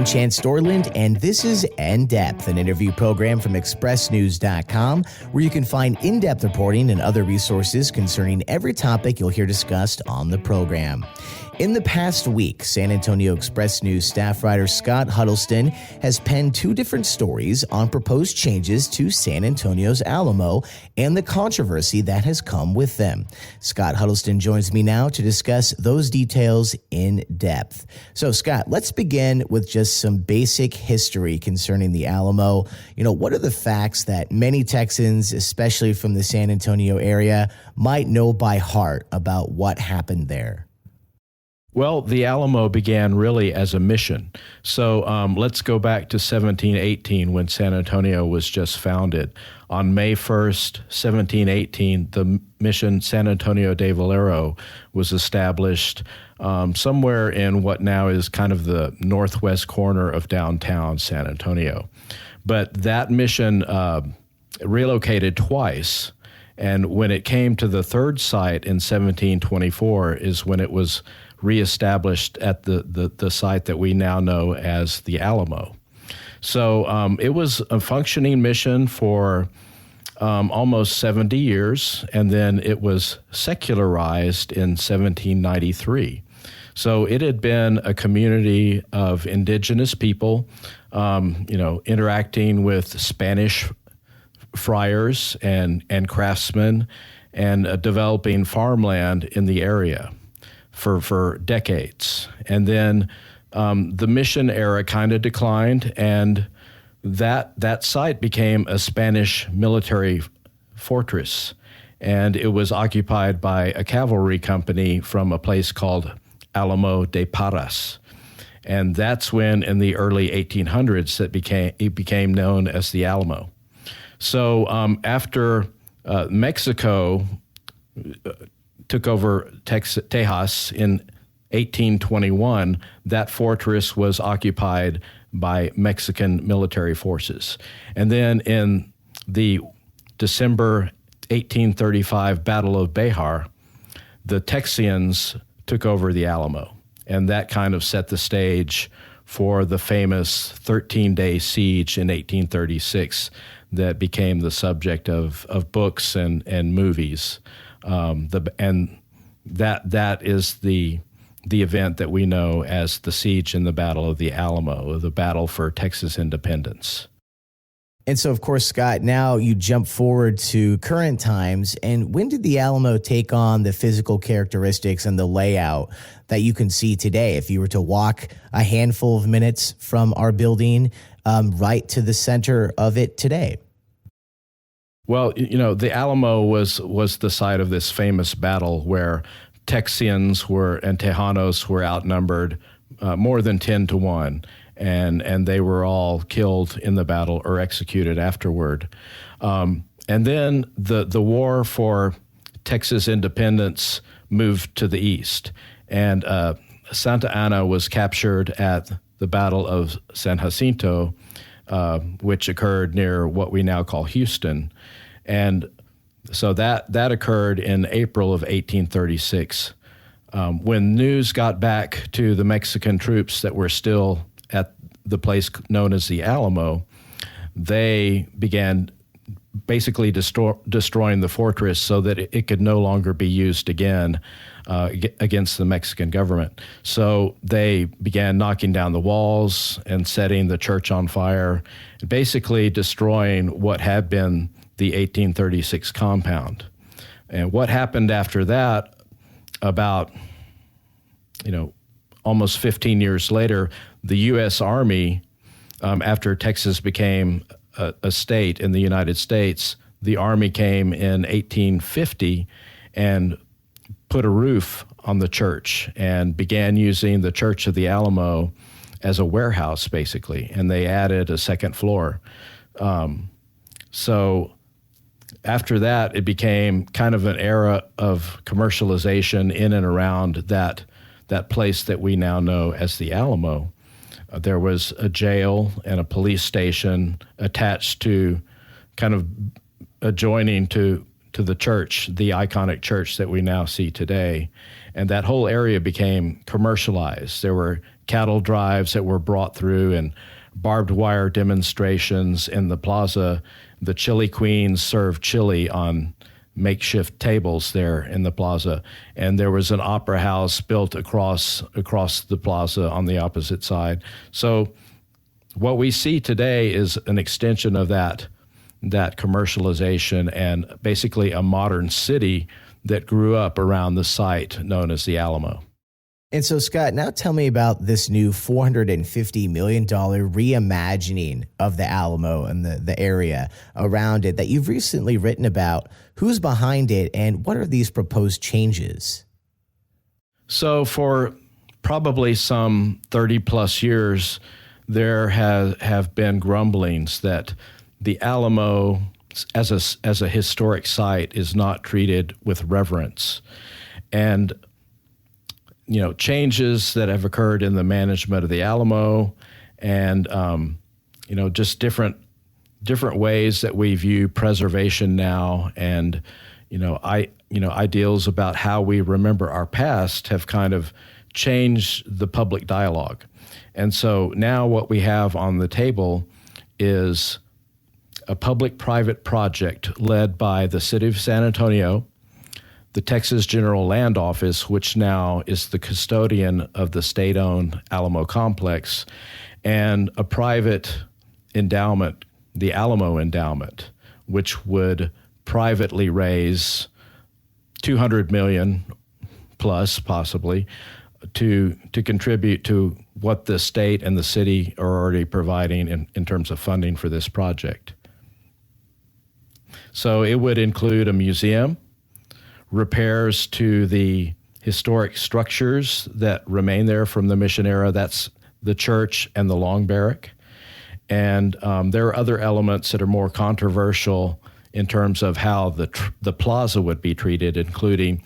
Chance Dorland, and this is In-Depth, an interview program from expressnews.com, where you can find in-depth reporting and other resources concerning every topic you'll hear discussed on the program. In the past week, San Antonio Express News staff writer Scott Huddleston has penned two different stories on proposed changes to San Antonio's Alamo and the controversy that has come with them. Scott Huddleston joins me now to discuss those details in depth. So, Scott, let's begin with just some basic history concerning the Alamo. What are the facts that many Texans, especially from the San Antonio area, might know by heart about what happened there? Well, the Alamo began really as a mission. So let's go back to 1718 when San Antonio was just founded. On May 1st, 1718, the mission San Antonio de Valero was established somewhere in what now is kind of the northwest corner of downtown San Antonio. But that mission relocated twice. And when it came to the third site in 1724 is when it was reestablished at the site that we now know as the Alamo. So it was a functioning mission for almost 70 years, and then it was secularized in 1793. So it had been a community of indigenous people, interacting with Spanish friars and craftsmen and developing farmland in the area for decades. And then the mission era kind of declined, and that site became a Spanish military fortress. And it was occupied by a cavalry company from a place called Alamo de Parras. And that's when, in the early 1800s, it became known as the Alamo. So after Mexico took over Tejas in 1821, that fortress was occupied by Mexican military forces. And then in the December 1835 Battle of Béjar, the Texians took over the Alamo. And that kind of set the stage for the famous 13-day siege in 1836 that became the subject of books and movies. And that is the event that we know as the siege and the Battle of the Alamo, the battle for Texas independence. And so, of course, Scott, now you jump forward to current times. And when did the Alamo take on the physical characteristics and the layout that you can see today? If you were to walk a handful of minutes from our building right to the center of it today. Well, the Alamo was the site of this famous battle where Texians and Tejanos were outnumbered more than 10-1. And they were all killed in the battle or executed afterward. And then the war for Texas independence moved to the east. And Santa Ana was captured at the Battle of San Jacinto, which occurred near what we now call Houston. And so that occurred in April of 1836. When news got back to the Mexican troops that were still at the place known as the Alamo, they began basically destroying the fortress so that it could no longer be used again against the Mexican government. So they began knocking down the walls and setting the church on fire, basically destroying what had been the 1836 compound. And what happened after that, about almost 15 years later, the U.S. Army, after Texas became a state in the United States, the Army came in 1850 and put a roof on the church and began using the Church of the Alamo as a warehouse, basically, and they added a second floor. So after that, it became kind of an era of commercialization in and around that place that we now know as the Alamo. There was a jail and a police station attached to, kind of adjoining to the church, the iconic church that we now see today. And that whole area became commercialized. There were cattle drives that were brought through and barbed wire demonstrations in the plaza. The chili queens served chili on makeshift tables there in the plaza, and there was an opera house built across the plaza on the opposite side. So what we see today is an extension of that commercialization and basically a modern city that grew up around the site known as the Alamo. And so, Scott, now tell me about this new $450 million reimagining of the Alamo and the area around it that you've recently written about. Who's behind it, and what are these proposed changes? So for probably some 30 plus years, there have been grumblings that the Alamo as a historic site is not treated with reverence. And changes that have occurred in the management of the Alamo and, just different ways that we view preservation now and, ideals about how we remember our past have kind of changed the public dialogue. And so now what we have on the table is a public-private project led by the City of San Antonio, the Texas General Land Office, which now is the custodian of the state-owned Alamo complex, and a private endowment, the Alamo Endowment, which would privately raise $200 million plus, possibly, to contribute to what the state and the city are already providing in terms of funding for this project. So it would include a museum, repairs to the historic structures that remain there from the Mission era. That's the church and the Long Barrack. And there are other elements that are more controversial in terms of how the plaza would be treated, including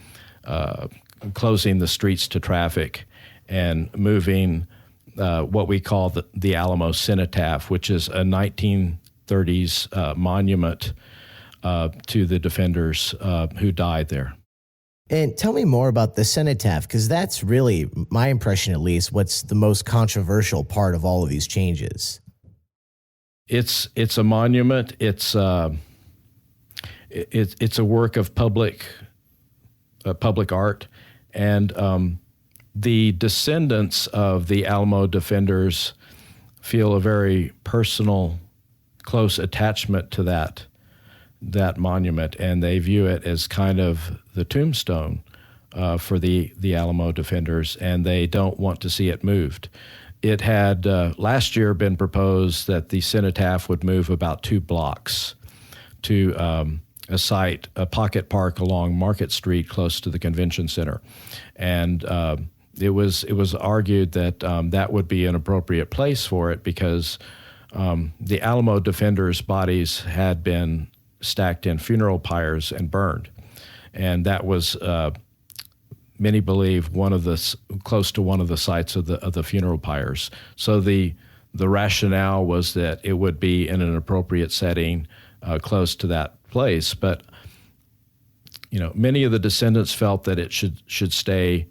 closing the streets to traffic and moving what we call the Alamo Cenotaph, which is a 1930s monument to the defenders who died there. And tell me more about the cenotaph, because that's really, my impression at least, what's the most controversial part of all of these changes. It's a monument. It's a work of public art, and the descendants of the Alamo defenders feel a very personal, close attachment to that monument, and they view it as kind of the tombstone for the Alamo defenders, and they don't want to see it moved. It had last year been proposed that the cenotaph would move about 2 blocks to a pocket park along Market Street close to the convention center, and it was argued that that would be an appropriate place for it because the Alamo defenders' bodies had been stacked in funeral pyres and burned. And that was, many believe, close to one of the sites of the funeral pyres. So the rationale was that it would be in an appropriate setting close to that place. But many of the descendants felt that it should stay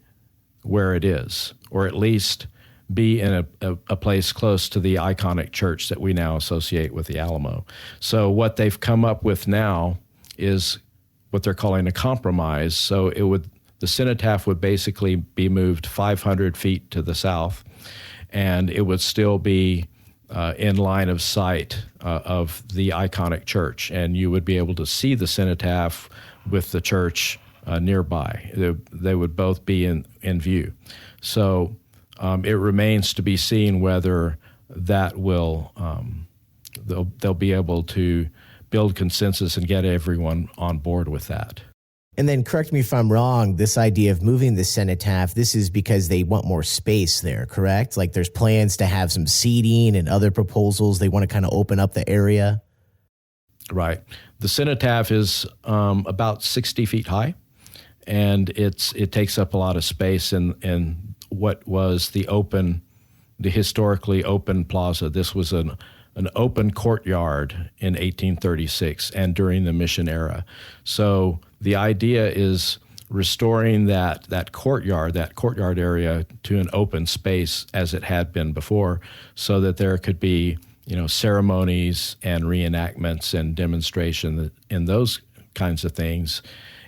where it is, or at least be in a place close to the iconic church that we now associate with the Alamo. So what they've come up with now is what they're calling a compromise. So the cenotaph would basically be moved 500 feet to the south, and it would still be in line of sight of the iconic church, and you would be able to see the cenotaph with the church nearby. They would both be in view. So it remains to be seen whether that will they'll be able to build consensus and get everyone on board with that. And then correct me if I'm wrong, this idea of moving the cenotaph, this is because they want more space there, correct? Like there's plans to have some seating and other proposals. They want to kind of open up the area. Right. The cenotaph is about 60 feet high, and it takes up a lot of space in what was the historically open plaza. This was an open courtyard in 1836 and during the Mission era. So the idea is restoring that courtyard area to an open space as it had been before, so that there could be ceremonies and reenactments and demonstration and those kinds of things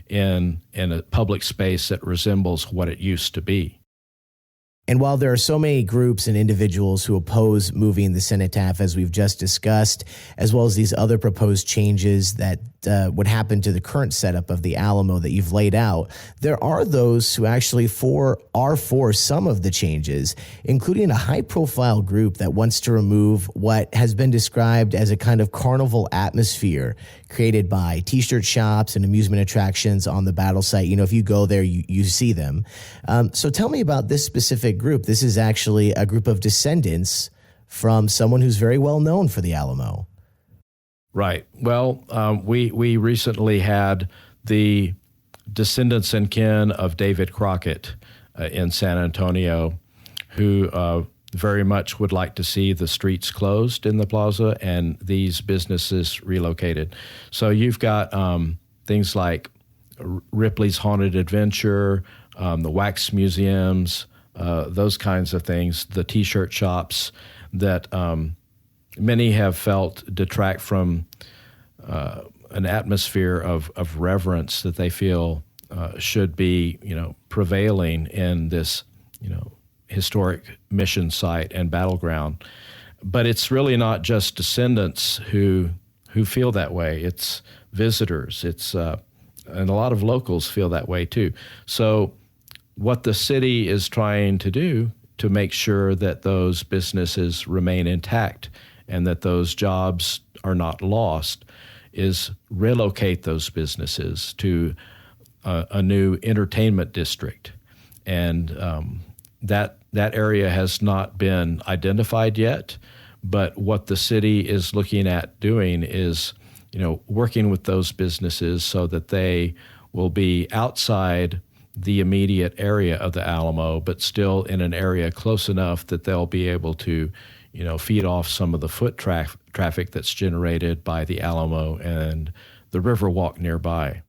in a public space that resembles what it used to be. And while there are so many groups and individuals who oppose moving the cenotaph, as we've just discussed, as well as these other proposed changes that would happen to the current setup of the Alamo that you've laid out, there are those who actually are for some of the changes, including a high-profile group that wants to remove what has been described as a kind of carnival atmosphere created by T-shirt shops and amusement attractions on the battle site. If you go there, you see them. So tell me about this specific group. This is actually a group of descendants from someone who's very well known for the Alamo. Right. Well, we recently had the descendants and kin of David Crockett in San Antonio, who very much would like to see the streets closed in the plaza and these businesses relocated. So you've got things like Ripley's Haunted Adventure, the wax museums, those kinds of things, the T-shirt shops that many have felt detract from an atmosphere of reverence that they feel should be, prevailing in this, historic mission site and battleground. But it's really not just descendants who feel that way. It's visitors. It's and a lot of locals feel that way too. So what the city is trying to do to make sure that those businesses remain intact and that those jobs are not lost is relocate those businesses to a new entertainment district. And that area has not been identified yet, but what the city is looking at doing is, working with those businesses so that they will be outside the immediate area of the Alamo, but still in an area close enough that they'll be able to, feed off some of the foot traffic that's generated by the Alamo and the Riverwalk nearby.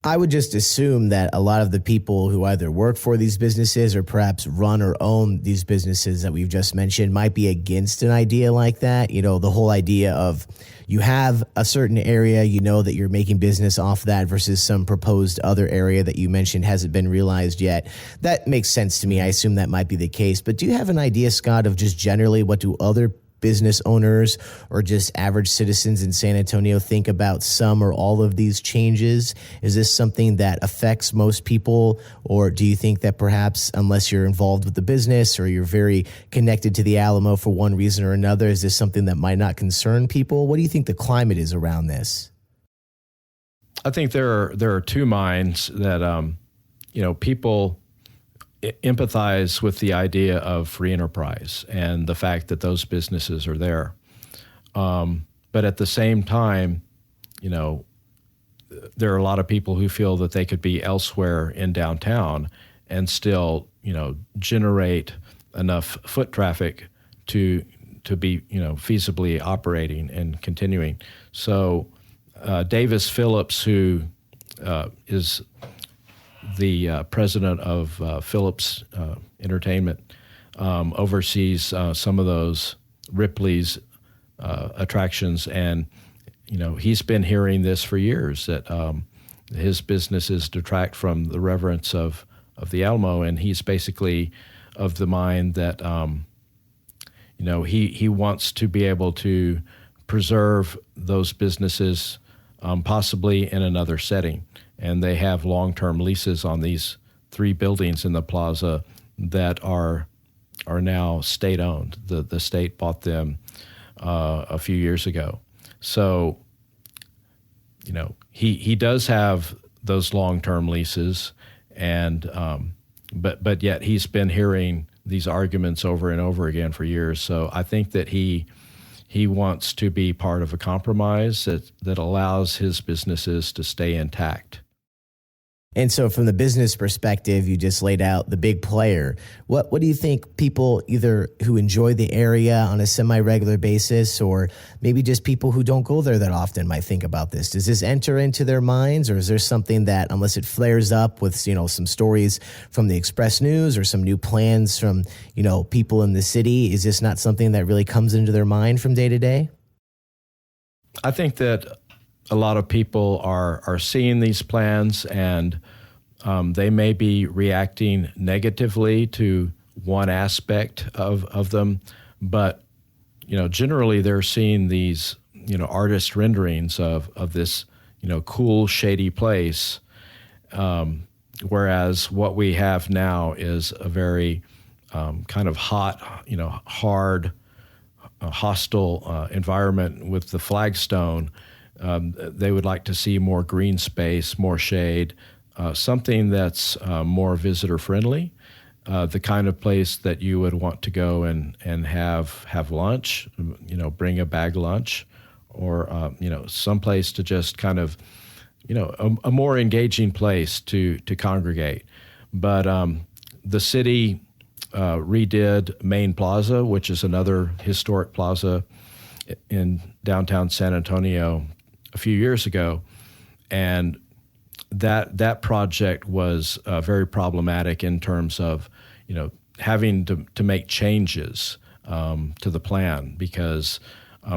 I would just assume that a lot of the people who either work for these businesses or perhaps run or own these businesses that we've just mentioned might be against an idea like that. The whole idea of you have a certain area, that you're making business off that versus some proposed other area that you mentioned hasn't been realized yet. That makes sense to me. I assume that might be the case. But do you have an idea, Scott, of just generally what do other business owners or just average citizens in San Antonio think about some or all of these changes? Is this something that affects most people, or do you think that perhaps unless you're involved with the business or you're very connected to the Alamo for one reason or another, is this something that might not concern people? What do you think the climate is around this? I think there are two minds that people empathize with the idea of free enterprise and the fact that those businesses are there. But at the same time, there are a lot of people who feel that they could be elsewhere in downtown and still, generate enough foot traffic to be, feasibly operating and continuing. So Davis Phillips, who is the president of Phillips Entertainment, oversees some of those Ripley's attractions, and he's been hearing this for years that his businesses detract from the reverence of the Alamo, and he's basically of the mind that he wants to be able to preserve those businesses, possibly in another setting. And they have long-term leases on these 3 buildings in the plaza that are now state-owned. The state bought them a few years ago. So, he does have those long-term leases, and but yet he's been hearing these arguments over and over again for years. So I think that he wants to be part of a compromise that allows his businesses to stay intact. And so from the business perspective, you just laid out the big player. What do you think people either who enjoy the area on a semi-regular basis or maybe just people who don't go there that often might think about this? Does this enter into their minds, or is there something that, unless it flares up with, some stories from the Express News or some new plans from, people in the city, is this not something that really comes into their mind from day to day? I think that a lot of people are seeing these plans, and they may be reacting negatively to one aspect of them, but generally they're seeing these artist renderings of this cool, shady place, whereas what we have now is a very kind of hot, hard, hostile environment with the flagstone. They would like to see more green space, more shade, something that's more visitor friendly, the kind of place that you would want to go and have lunch, bring a bag lunch, or some place to just kind of, a more engaging place to congregate. But the city redid Main Plaza, which is another historic plaza in downtown San Antonio, a few years ago, and that project was very problematic in terms of having to make changes to the plan because,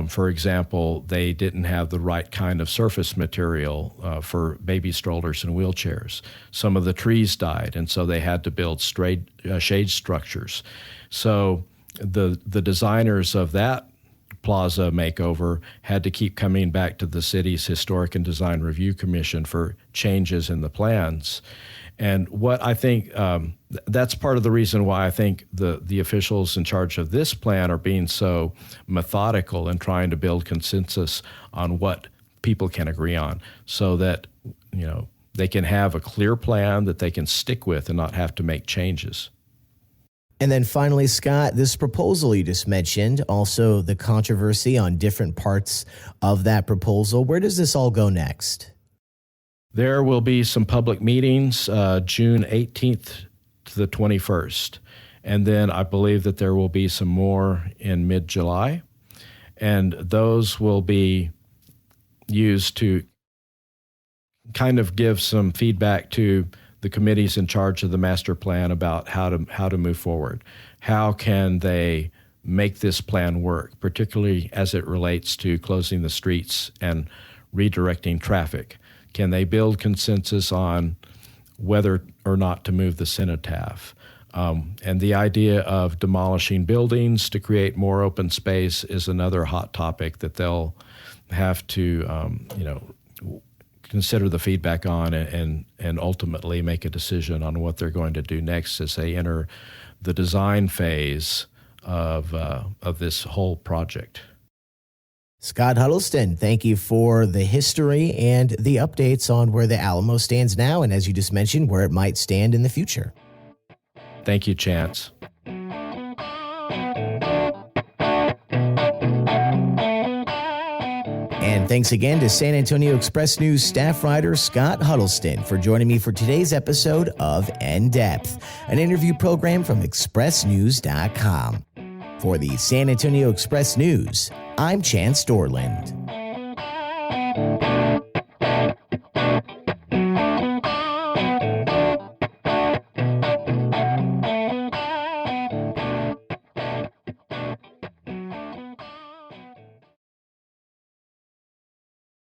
for example, they didn't have the right kind of surface material for baby strollers and wheelchairs. Some of the trees died, and so they had to build shade structures. So the designers of that plaza makeover had to keep coming back to the city's Historic and Design Review Commission for changes in the plans. And what I think, that's part of the reason why I think the officials in charge of this plan are being so methodical and trying to build consensus on what people can agree on so that, they can have a clear plan that they can stick with and not have to make changes. And then finally, Scott, this proposal you just mentioned, also the controversy on different parts of that proposal. Where does this all go next? There will be some public meetings June 18th to the 21st. And then I believe that there will be some more in mid-July. And those will be used to kind of give some feedback to the committees in charge of the master plan about how to move forward. How can they make this plan work, particularly as it relates to closing the streets and redirecting traffic? Can they build consensus on whether or not to move the cenotaph? And the idea of demolishing buildings to create more open space is another hot topic that they'll have to, consider the feedback on and ultimately make a decision on what they're going to do next as they enter the design phase of this whole project. Scott Huddleston, thank you for the history and the updates on where the Alamo stands now and, as you just mentioned, where it might stand in the future. Thank you, Chance. And thanks again to San Antonio Express News staff writer Scott Huddleston for joining me for today's episode of In Depth, an interview program from expressnews.com. For the San Antonio Express News, I'm Chance Dorland.